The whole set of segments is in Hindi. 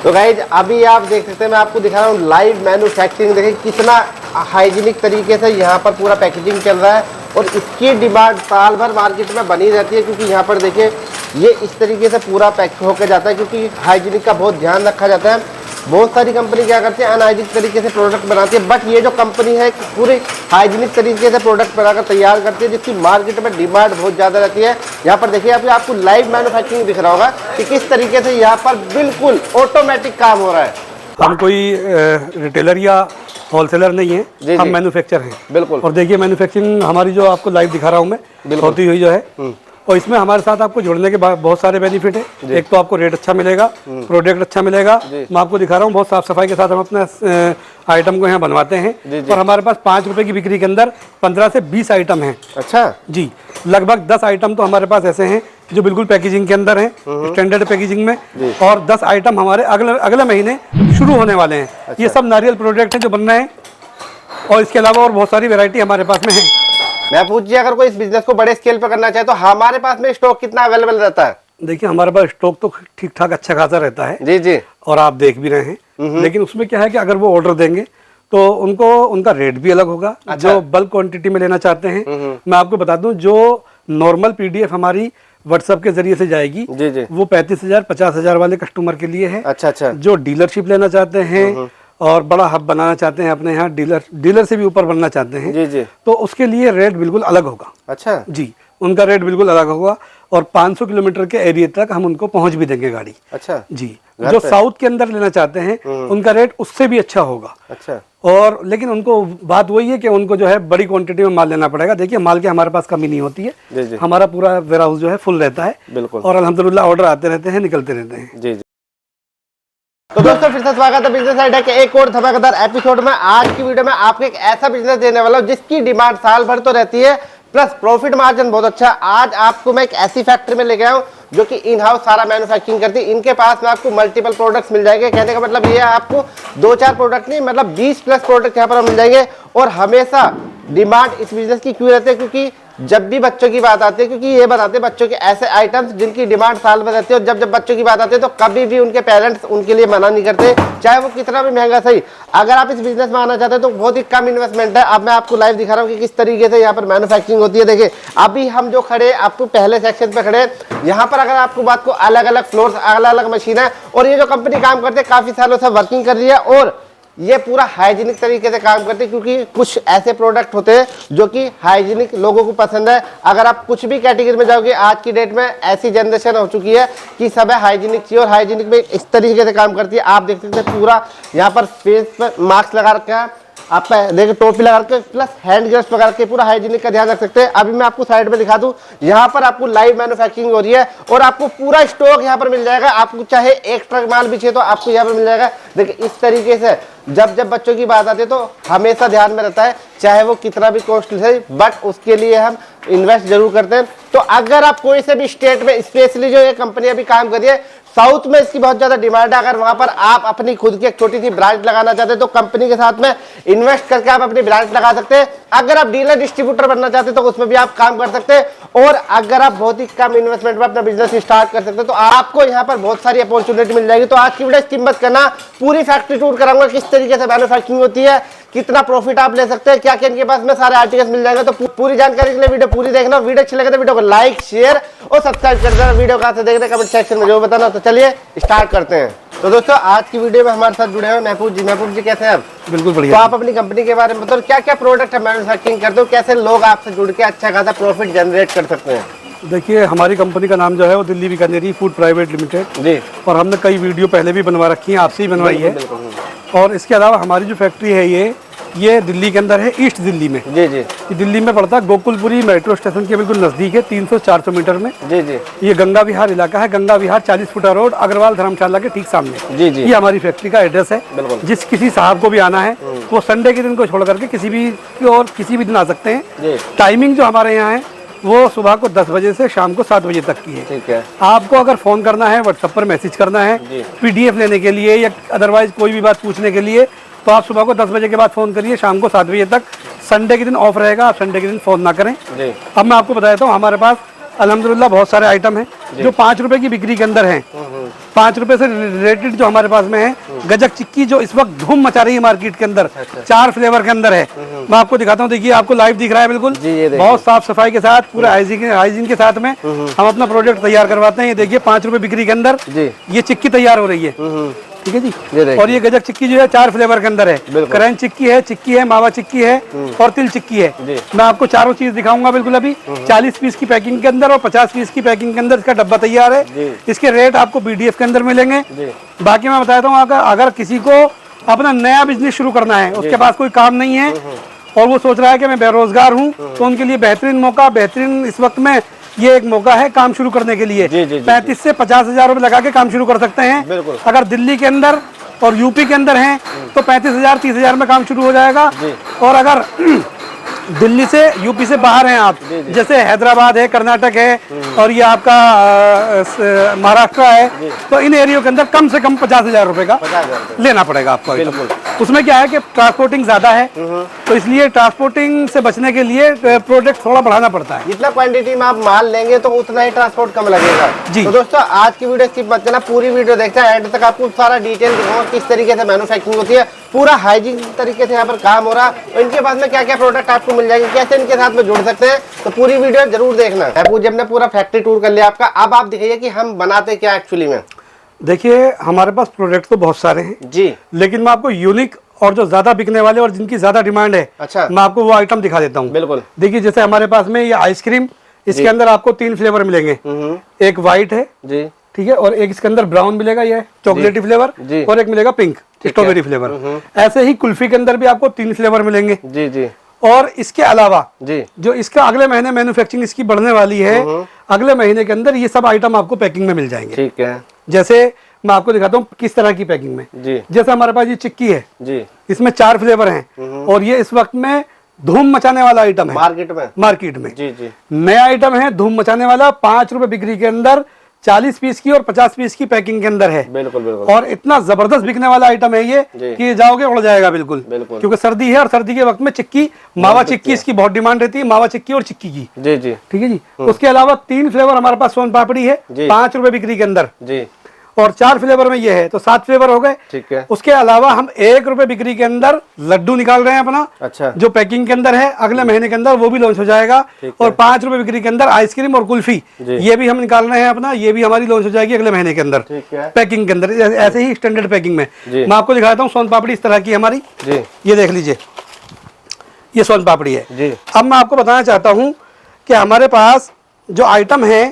तो गाइज अभी आप देख सकते हैं, मैं आपको दिखा रहा हूँ लाइव मैन्युफैक्चरिंग। देखिए कितना हाइजीनिक तरीके से यहाँ पर पूरा पैकेजिंग चल रहा है और इसकी डिमांड साल भर मार्केट में बनी रहती है, क्योंकि यहाँ पर देखिए ये इस तरीके से पूरा पैक होकर जाता है, क्योंकि हाइजीनिक का बहुत ध्यान रखा जाता है। बहुत सारी कंपनी क्या करती है, अनहाइजीनिक तरीके से प्रोडक्ट बनाती है, बट ये जो कंपनी है पूरी हाइजीनिक तरीके से प्रोडक्ट बनाकर तैयार करती है, जिसकी मार्केट में डिमांड बहुत ज़्यादा रहती है। यहाँ पर देखिए आपको लाइव मैन्युफैक्चरिंग दिख रहा होगा कि किस तरीके से यहाँ पर बिल्कुल ऑटोमेटिक काम हो रहा है। हम कोई रिटेलर या होलसेलर नहीं है, हम मैन्युफैक्चर हैं। बिल्कुल। और देखिए मैन्युफैक्चरिंग हमारी जो आपको लाइव दिखा रहा हूँ मैं, होती हुई जो है, और इसमें हमारे साथ आपको जुड़ने के बाद बहुत सारे बेनिफिट है। एक तो आपको रेट अच्छा मिलेगा, प्रोडक्ट अच्छा मिलेगा। मैं आपको दिखा रहा हूँ बहुत साफ सफाई के साथ हम अपने आइटम को यहाँ बनवाते हैं। और हमारे पास 5 रुपए की बिक्री के अंदर 15 से 20 आइटम हैं। अच्छा जी, लगभग 10 आइटम तो हमारे पास ऐसे हैं जो बिल्कुल पैकेजिंग के अंदर हैं, स्टैंडर्ड पैकेजिंग में, और 10 आइटम हमारे अगले महीने शुरू होने वाले हैं। अच्छा। ये सब नारियल प्रोडक्ट हैं जो बन रहे हैं, और इसके अलावा और बहुत सारी वैरायटी हमारे पास में है। मैं पूछिए, अगर कोई इस बिजनेस को बड़े स्केल पर करना चाहे तो हमारे पास में स्टॉक कितना अवेलेबल रहता है? देखिए हमारे पास स्टॉक तो ठीक ठाक अच्छा खासा रहता है जी जी, और आप देख भी रहे हैं। लेकिन उसमें क्या है कि अगर वो ऑर्डर देंगे तो उनका रेट भी अलग होगा। अच्छा। जो बल्क क्वांटिटी में लेना चाहते हैं, मैं आपको बता दूं, जो नॉर्मल पीडीएफ हमारी व्हाट्सएप के जरिए से जाएगी, जी जी, वो 35,000 50,000 वाले कस्टमर के लिए है। अच्छा अच्छा। जो डीलरशिप लेना चाहते हैं और बड़ा हब बनाना चाहते हैं अपने यहाँ, डीलर से भी ऊपर बनना चाहते हैं, जी जी, तो उसके लिए रेट बिल्कुल अलग होगा। अच्छा जी, उनका रेट बिल्कुल अलग होगा, और 500 किलोमीटर के एरिया तक हम उनको पहुंच भी देंगे गाड़ी। अच्छा जी। जो साउथ के अंदर लेना चाहते हैं उनका रेट उससे भी अच्छा होगा। अच्छा। और लेकिन उनको बात वही है कि उनको जो है बड़ी क्वांटिटी में माल लेना पड़ेगा। देखिए माल की हमारे पास कमी नहीं होती है, जी जी। हमारा पूरा वेयर हाउस जो है फुल रहता है। बिल्कुल। और अल्हम्दुलिल्लाह ऑर्डर आते रहते हैं, निकलते रहते हैं। जी जी। तो दोस्तों फिर से स्वागत है बिजनेस आइडिया के एक और धमाकेदार एपिसोड में। आज की वीडियो में आपको एक ऐसा बिजनेस देने वाला हूं जिसकी डिमांड साल भर तो रहती है, प्लस प्रॉफिट मार्जिन बहुत अच्छा। आज आपको मैं एक ऐसी फैक्ट्री में लेके आया हूं जो कि इन हाउस सारा मैन्युफैक्चरिंग करती है। इनके पास में आपको मल्टीपल प्रोडक्ट्स मिल जाएंगे। कहने का मतलब ये है आपको 2-4 प्रोडक्ट नहीं, मतलब 20 प्लस प्रोडक्ट यहाँ पर मिल जाएंगे। और हमेशा डिमांड इस बिजनेस की क्यों रहती है, क्योंकि जब भी बच्चों की बात आती है, क्योंकि ये बताते हैं बच्चों के ऐसे आइटम्स जिनकी डिमांड साल भर रहती है, और जब बच्चों की बात आती है तो कभी भी उनके पेरेंट्स उनके लिए मना नहीं करते, चाहे वो कितना भी महंगा सही। अगर आप इस बिजनेस में आना चाहते हैं तो बहुत ही कम इन्वेस्टमेंट है। अब मैं आपको लाइव दिखा रहा हूँ कि किस तरीके से यहाँ पर मैन्युफैक्चरिंग होती है। देखिए अभी हम जो खड़े आपको पहले सेक्शन पे खड़े, यहाँ पर अगर आपको बात को अलग अलग फ्लोर, अलग अलग मशीन है, और ये जो कंपनी काम करते हैं काफी सालों से वर्किंग कर रही है, और ये पूरा हाइजीनिक तरीके से काम करते हैं, क्योंकि कुछ ऐसे प्रोडक्ट होते हैं जो कि हाइजीनिक लोगों को पसंद है। अगर आप कुछ भी कैटेगरी में जाओगे, आज की डेट में ऐसी जनरेशन हो चुकी है कि सब है हाइजीनिक चाहिए, और हाइजीनिक में इस तरीके से काम करती है। आप देख सकते हैं पूरा यहाँ पर फेस पर मास्क लगा रखा है, आप देखिए टोपी लगा के, प्लस हैंड ग्लव्स लगा के पूरा हाइजीनिक का ध्यान रख सकते हैं। अभी मैं आपको साइड में दिखा दूं, यहाँ पर आपको लाइव मैन्युफैक्चरिंग हो रही है, और आपको पूरा स्टॉक यहाँ पर मिल जाएगा। आपको चाहे एक ट्रक माल भी चाहिए तो आपको यहाँ पर मिल जाएगा। देखिए इस तरीके से जब बच्चों की बात आती है तो हमेशा ध्यान में रहता है, चाहे वो कितना भी कॉस्टली है, बट उसके लिए हम इन्वेस्ट जरूर करते हैं। तो अगर आप कोई से भी स्टेट में, स्पेशली जो ये कंपनी अभी काम कर रही है साउथ में, इसकी बहुत ज्यादा डिमांड है। अगर वहां पर आप अपनी खुद की एक छोटी सी ब्रांच लगाना चाहते हैं तो कंपनी के साथ में इन्वेस्ट करके आप अपनी ब्रांच लगा सकते हैं। अगर आप डीलर डिस्ट्रीब्यूटर बनना चाहते हैं तो उसमें भी आप काम कर सकते हैं। और अगर आप बहुत ही कम इन्वेस्टमेंट में अपना बिजनेस स्टार्ट कर सकते हैं तो आपको यहाँ पर बहुत सारी अपॉर्चुनिटी मिल जाएगी। तो आज की वीडियो स्किप मत करना, पूरी फैक्ट्री टूर कराऊंगा, किस तरीके से मैन्युफैक्चरिंग होती है, कितना प्रॉफिट आप ले सकते हैं, क्या क्या इनके पास में सारे आर्टिकल्स मिल जाएंगे। तो पूरी जानकारी के लिए वीडियो पूरी देखना। वीडियो अच्छी लगे तो वीडियो को लाइक शेयर और सब्सक्राइब कर देना। वीडियो कहाँ से देख रहे हैं कमेंट सेक्शन में जो बताना। तो चलिए स्टार्ट करते हैं। तो दोस्तों आज की वीडियो में हमारे साथ जुड़े हैं महफूज जी। महफूज जी कैसे हैं आप? बिल्कुल बढ़िया। तो आप अपनी कंपनी के बारे में बताओ, क्या क्या प्रोडक्ट है मैन्युफैक्चरिंग करते हो, कैसे लोग आपसे जुड़ के अच्छा खासा प्रॉफिट जनरेट कर सकते हैं? देखिए हमारी कंपनी का नाम जो है वो दिल्ली बीकानेरी फूड प्राइवेट लिमिटेड जी, और हमने कई वीडियो पहले भी बनवा रखी हैं, आपसे ही बनवाई है। और इसके अलावा हमारी जो फैक्ट्री है ये दिल्ली के अंदर है, ईस्ट दिल्ली में। जी जी। ये दिल्ली में पड़ता है, गोकुलपुरी मेट्रो स्टेशन के बिल्कुल नजदीक है, 300-400 मीटर में। जी जी। ये गंगा विहार इलाका है, गंगा विहार 40 फुटा रोड, अग्रवाल धर्मशाला के ठीक सामने। जी जी। ये हमारी फैक्ट्री का एड्रेस है। जिस किसी साहब को भी आना है वो संडे के दिन को छोड़ करके किसी भी दिन आ सकते हैं। टाइमिंग जो हमारे यहाँ है वो सुबह को 10 बजे से शाम को 7 बजे तक की है। ठीक है। आपको अगर फोन करना है, व्हाट्सएप पर मैसेज करना है पीडीएफ लेने के लिए या अदरवाइज कोई भी बात पूछने के लिए, तो आप सुबह को 10 बजे के बाद फोन करिए, शाम को 7 बजे तक। संडे के दिन ऑफ रहेगा, आप संडे के दिन फोन ना करें। अब मैं आपको बता देता हूँ, हमारे पास अल्हम्दुलिल्लाह बहुत सारे आइटम हैं जो 5 रुपए की बिक्री के अंदर हैं। ₹5 से रिलेटेड जो हमारे पास में है गजक चिक्की, जो इस वक्त धूम मचा रही है मार्केट के अंदर। 4 फ्लेवर के अंदर है। मैं आपको दिखाता हूँ, देखिए आपको लाइव दिख रहा है बिल्कुल, बहुत साफ सफाई के साथ, पूरा हाइजीन के साथ में हम अपना प्रोडक्ट तैयार करवाते हैं। ये देखिए ₹5 बिक्री के अंदर ये चिक्की तैयार हो रही है, ठीक है जी। और ये गजक चिक्की जो है 4 फ्लेवर के अंदर है। क्रंच चिक्की है, मावा चिक्की है और तिल चिक्की है। मैं आपको चारों चीज दिखाऊंगा बिल्कुल अभी। 40 पीस की पैकिंग के अंदर और 50 पीस की पैकिंग के अंदर इसका डब्बा तैयार है। इसके रेट आपको BDF के अंदर मिलेंगे। बाकी मैं बताता हूँ, अगर किसी को अपना नया बिजनेस शुरू करना है, उसके पास कोई काम नहीं है और वो सोच रहा है कि मैं बेरोजगार हूँ, तो उनके लिए बेहतरीन मौका, बेहतरीन इस वक्त में ये एक मौका है काम शुरू करने के लिए। 35 से 50 हजार रुपए लगा के काम शुरू कर सकते हैं। अगर दिल्ली के अंदर और यूपी के अंदर हैं तो 35,000 30,000 में काम शुरू हो जाएगा। और अगर दिल्ली से यूपी से बाहर हैं आप, जैसे हैदराबाद है, कर्नाटक है और ये आपका महाराष्ट्र है, तो इन एरियो के अंदर कम से कम 50,000 रुपए का लेना पड़ेगा आपको। बिल्कुल। उसमें क्या है कि ट्रांसपोर्टिंग ज्यादा है, तो इसलिए ट्रांसपोर्टिंग से बचने के लिए प्रोडक्ट थोड़ा बढ़ाना पड़ता है। जितना क्वांटिटी में आप माल लेंगे तो उतना ही ट्रांसपोर्ट कम लगेगा जी। तो दोस्तों आज की वीडियो स्किप मत करना, पूरी वीडियो देखते हैं एंड तक। आपको सारा डिटेल दिखाऊंगा किस तरीके से मैन्युफैक्चरिंग होती है, पूरा हाइजीन तरीके से यहाँ पर काम हो रहा है। इनके बाद में क्या क्या प्रोडक्ट आपको मिल जाएंगे, कैसे इनके साथ में जुड़ सकते हैं, तो पूरी वीडियो जरूर देखना। जब ने पूरा फैक्ट्री टूर कर लिया आपका, अब आप दिखाइए कि हम बनाते क्या एक्चुअली में। देखिए हमारे पास प्रोडक्ट तो बहुत सारे हैं जी, लेकिन मैं आपको यूनिक और जो ज्यादा बिकने वाले और जिनकी ज्यादा डिमांड है, अच्छा, मैं आपको वो आइटम दिखा देता हूँ। बिल्कुल। देखिए जैसे हमारे पास में ये आइसक्रीम, इसके अंदर आपको 3 फ्लेवर मिलेंगे। एक व्हाइट है जी, ठीक है, और एक इसके अंदर ब्राउन मिलेगा, ये चॉकलेटी फ्लेवर, और एक मिलेगा पिंक स्ट्रॉबेरी फ्लेवर। ऐसे ही कुल्फी के अंदर भी आपको 3 फ्लेवर मिलेंगे जी जी। और इसके अलावा जी जो इसका अगले महीने मैन्युफैक्चरिंग इसकी बढ़ने वाली है, अगले महीने के अंदर ये सब आइटम आपको पैकिंग में मिल जाएंगे। ठीक है। जैसे मैं आपको दिखाता हूँ किस तरह की पैकिंग में जी। जैसे हमारे पास ये चिक्की है जी, इसमें 4 फ्लेवर हैं और ये इस वक्त में धूम मचाने वाला आइटम है मार्केट में जी जी। नया आइटम है धूम मचाने वाला, ₹5 बिक्री के अंदर, 40 पीस की और 50 पीस की पैकिंग के अंदर है। बिल्कुल बिल्कुल। और इतना जबरदस्त बिकने वाला आइटम है ये कि जाओगे उड़ जाएगा बिल्कुल, क्योंकि सर्दी है और सर्दी के वक्त में चिक्की, मावा चिक्की इसकी बहुत डिमांड रहती है, मावा चिक्की और चिक्की की जी जी, ठीक है जी। उसके अलावा 3 फ्लेवर हमारे पास सोन पापड़ी है, ₹5 बिक्री के अंदर जी, और 4 फ्लेवर में ये है, तो 7 फ्लेवर हो गए। ठीक है। उसके अलावा हम ₹1 बिक्री के अंदर लड्डू निकाल रहे हैं अपना, अच्छा, जो पैकिंग के अंदर है, अगले महीने के अंदर वो भी लॉन्च हो जाएगा। और ₹5 बिक्री के अंदर आइसक्रीम और कुल्फी, ये भी हम निकाल रहे हैं अपना, ये भी हमारी लॉन्च हो जाएगी अगले महीने के अंदर पैकिंग के अंदर, ऐसे ही स्टैंडर्ड पैकिंग में। मैं आपको दिखाता हूँ सोन पापड़ी इस तरह की हमारी, ये देख लीजिए, ये सोन पापड़ी है। अब मैं आपको बताना चाहता हूँ कि हमारे पास जो आइटम है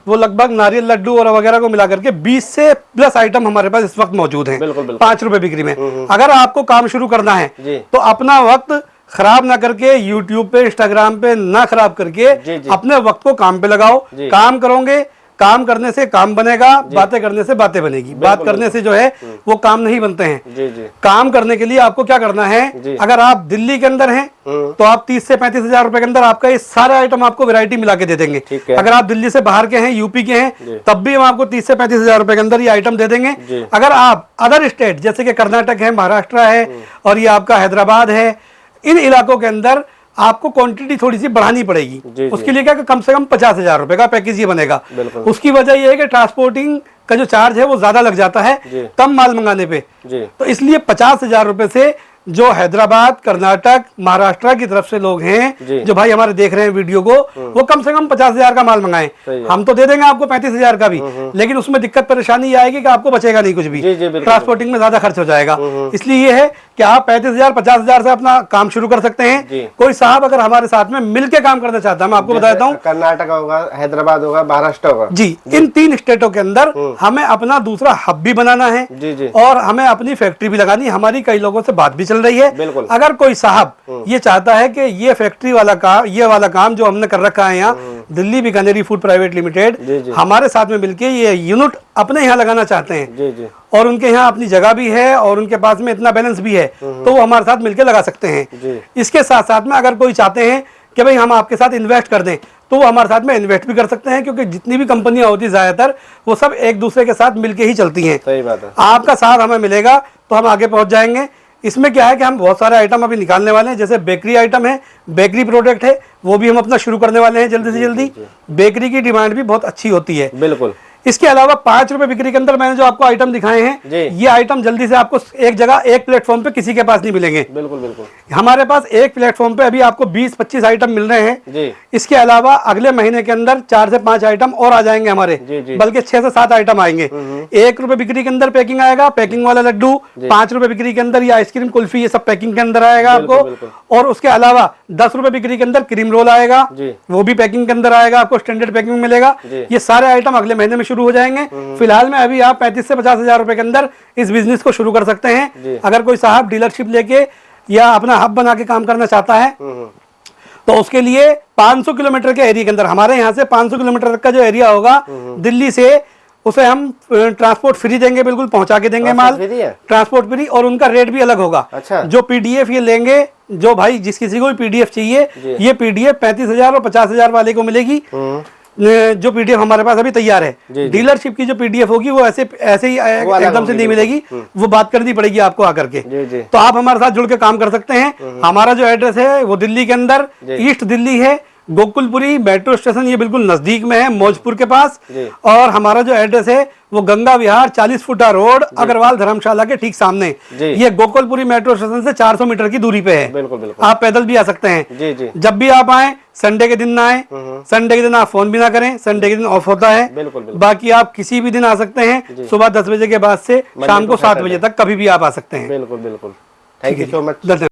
वो लगभग नारियल लड्डू और वगैरह को मिला करके 20 से प्लस आइटम हमारे पास इस वक्त मौजूद हैं। ₹5 बिक्री में। अगर आपको काम शुरू करना है तो अपना वक्त खराब ना करके, यूट्यूब पे, इंस्टाग्राम पे ना खराब करके अपने वक्त को काम पे लगाओ। काम करोगे, काम करने से काम बनेगा, बातें करने से बातें बनेगी। बात करने से जो है वो काम नहीं बनते हैं। जी जी। काम करने के लिए आपको क्या करना है, अगर आप दिल्ली के अंदर हैं तो आप 30 से 35,000 रुपए के अंदर आपका ये सारे आइटम आपको वैरायटी मिला के दे देंगे। अगर आप दिल्ली से बाहर के हैं, यूपी के हैं, तब भी हम आपको 30 से 35,000 रुपए के अंदर ये आइटम दे देंगे। अगर आप अदर स्टेट जैसे कि कर्नाटक है, महाराष्ट्र है और ये आपका हैदराबाद है, इन इलाकों के अंदर आपको क्वांटिटी थोड़ी सी बढ़ानी पड़ेगी। उसके लिए क्या कम से कम 50,000 रुपए का पैकेज ये बनेगा। उसकी वजह ये है कि ट्रांसपोर्टिंग का जो चार्ज है वो ज्यादा लग जाता है कम माल मंगाने पे, तो इसलिए 50,000 रुपए से जो हैदराबाद, कर्नाटक, महाराष्ट्र की तरफ से लोग हैं जो भाई हमारे देख रहे हैं वीडियो को, वो कम से कम 50,000 का माल मंगाएं। हम तो दे देंगे आपको 35,000 का भी, लेकिन उसमें दिक्कत परेशानी ये आएगी कि आपको बचेगा नहीं कुछ भी, ट्रांसपोर्टिंग में ज्यादा खर्च हो जाएगा। इसलिए ये है कि आप 35,000 50,000 से अपना काम शुरू कर सकते हैं। कोई साहब अगर हमारे साथ में मिलकर काम करना चाहता है, मैं आपको बता देता हूँ, कर्नाटक होगा, हैदराबाद होगा, महाराष्ट्र होगा जी, इन 3 स्टेटों के अंदर हमें अपना दूसरा हब भी बनाना है और हमें अपनी फैक्ट्री भी लगानी। हमारी कई लोगों से बात भी चल रही है। अगर कोई साहब ये चाहता है कि ये फैक्ट्री वाला काम, ये वाला काम जो हमने कर रखा है यहाँ दिल्ली बीकानेरी फूड प्राइवेट लिमिटेड, हमारे साथ में मिलके ये यूनिट अपने यहाँ लगाना चाहते हैं और उनके यहाँ अपनी जगह भी है और उनके पास में इतना बैलेंस भी है, तो वो हमारे साथ मिलकर लगा सकते हैं। इसके साथ साथ में अगर कोई चाहते हैं कि भाई हम आपके साथ इन्वेस्ट कर दें, तो वो हमारे साथ में इन्वेस्ट भी कर सकते हैं, क्योंकि जितनी भी कंपनियां होती है ज्यादातर वो सब एक दूसरे के साथ मिलके ही चलती हैं। सही बात है। आपका साथ हमें मिलेगा तो हम आगे पहुंच जाएंगे। इसमें क्या है कि हम बहुत सारे आइटम अभी निकालने वाले हैं, जैसे बेकरी आइटम है, बेकरी प्रोडक्ट है, वो भी हम अपना शुरू करने वाले हैं जल्दी से जल्दी। बेकरी की डिमांड भी बहुत अच्छी होती है। बिल्कुल। इसके अलावा 5 रुपए बिक्री के अंदर मैंने जो आपको आइटम दिखाए जी। हैं, ये आइटम जल्दी से आपको एक जगह एक प्लेटफॉर्म पे किसी के पास नहीं मिलेंगे। बिल्कुल बिल्कुल। हमारे पास एक प्लेटफॉर्म पे अभी आपको 20-25 आइटम मिल रहे हैं जी। इसके अलावा अगले महीने के अंदर 4 से 5 आइटम और आ जाएंगे हमारे, जी, जी। बल्कि 6 से 7 आइटम आएंगे। 1 रुपए बिक्री के अंदर पैकिंग आएगा, पैकिंग वाला लड्डू। 5 रुपए बिक्री के अंदर ये आइसक्रीम, कुल्फी, ये सब पैकिंग के अंदर आएगा बिल्कुल, आपको। बिल्कुल। और उसके अलावा 10 रुपए बिक्री के अंदर क्रीम रोल आएगा, जी। वो भी पैकिंग के अंदर आएगा, आपको स्टैंडर्ड पैकिंग मिलेगा। जी। ये सारे आइटम अगले महीने में शुरू हो जाएंगे। फिलहाल में अभी आप 35 से 50 हजार रुपए के अंदर इस बिजनेस को शुरू कर सकते जी। हैं। अगर कोई साहब डीलरशिप लेके या अपना हब बना के काम करना चाहता है तो उसके लिए 500 किलोमीटर के एरिया के अंदर, हमारे यहाँ से 500 किलोमीटर तक का जो एरिया होगा दिल्ली से, उसे हम ट्रांसपोर्ट फ्री देंगे, बिल्कुल पहुंचा के देंगे माल, फ्री है? Transport free. और उनका रेट भी अलग होगा। अच्छा। जो पीडीएफ ये लेंगे, जो भाई जिस किसी को भी पीडीएफ चाहिए, ये पीडीएफ 35,000 और 50,000 वाले को मिलेगी। जो पीडीएफ हमारे पास अभी तैयार है। डीलरशिप की जो पीडीएफ होगी वो ऐसे ही एकदम से नहीं मिलेगी, वो बात करनी पड़ेगी आपको आकर के। जी। तो आप हमारे साथ जुड़ के काम कर सकते हैं। हमारा जो एड्रेस है वो दिल्ली के अंदर ईस्ट दिल्ली है, गोकुलपुरी मेट्रो स्टेशन, ये बिल्कुल नजदीक में है, मौजपुर के पास। और हमारा जो एड्रेस है वो गंगा विहार 40 फुटा रोड, अग्रवाल धर्मशाला के ठीक सामने। ये गोकुलपुरी मेट्रो स्टेशन से 400 मीटर की दूरी पे है। बिल्कुल बिल्कुल। आप पैदल भी आ सकते हैं। जी जी। जब भी आप आए, संडे के दिन ना आए, संडे के दिन आप फोन भी ना करें, संडे के दिन ऑफ होता है। बिल्कुल बिल्कुल। बाकी आप किसी भी दिन आ सकते हैं, सुबह 10 बजे के बाद से शाम को 7 बजे तक, कभी भी आप आ सकते हैं। बिल्कुल बिल्कुल। Thank you so much. धन्यवाद।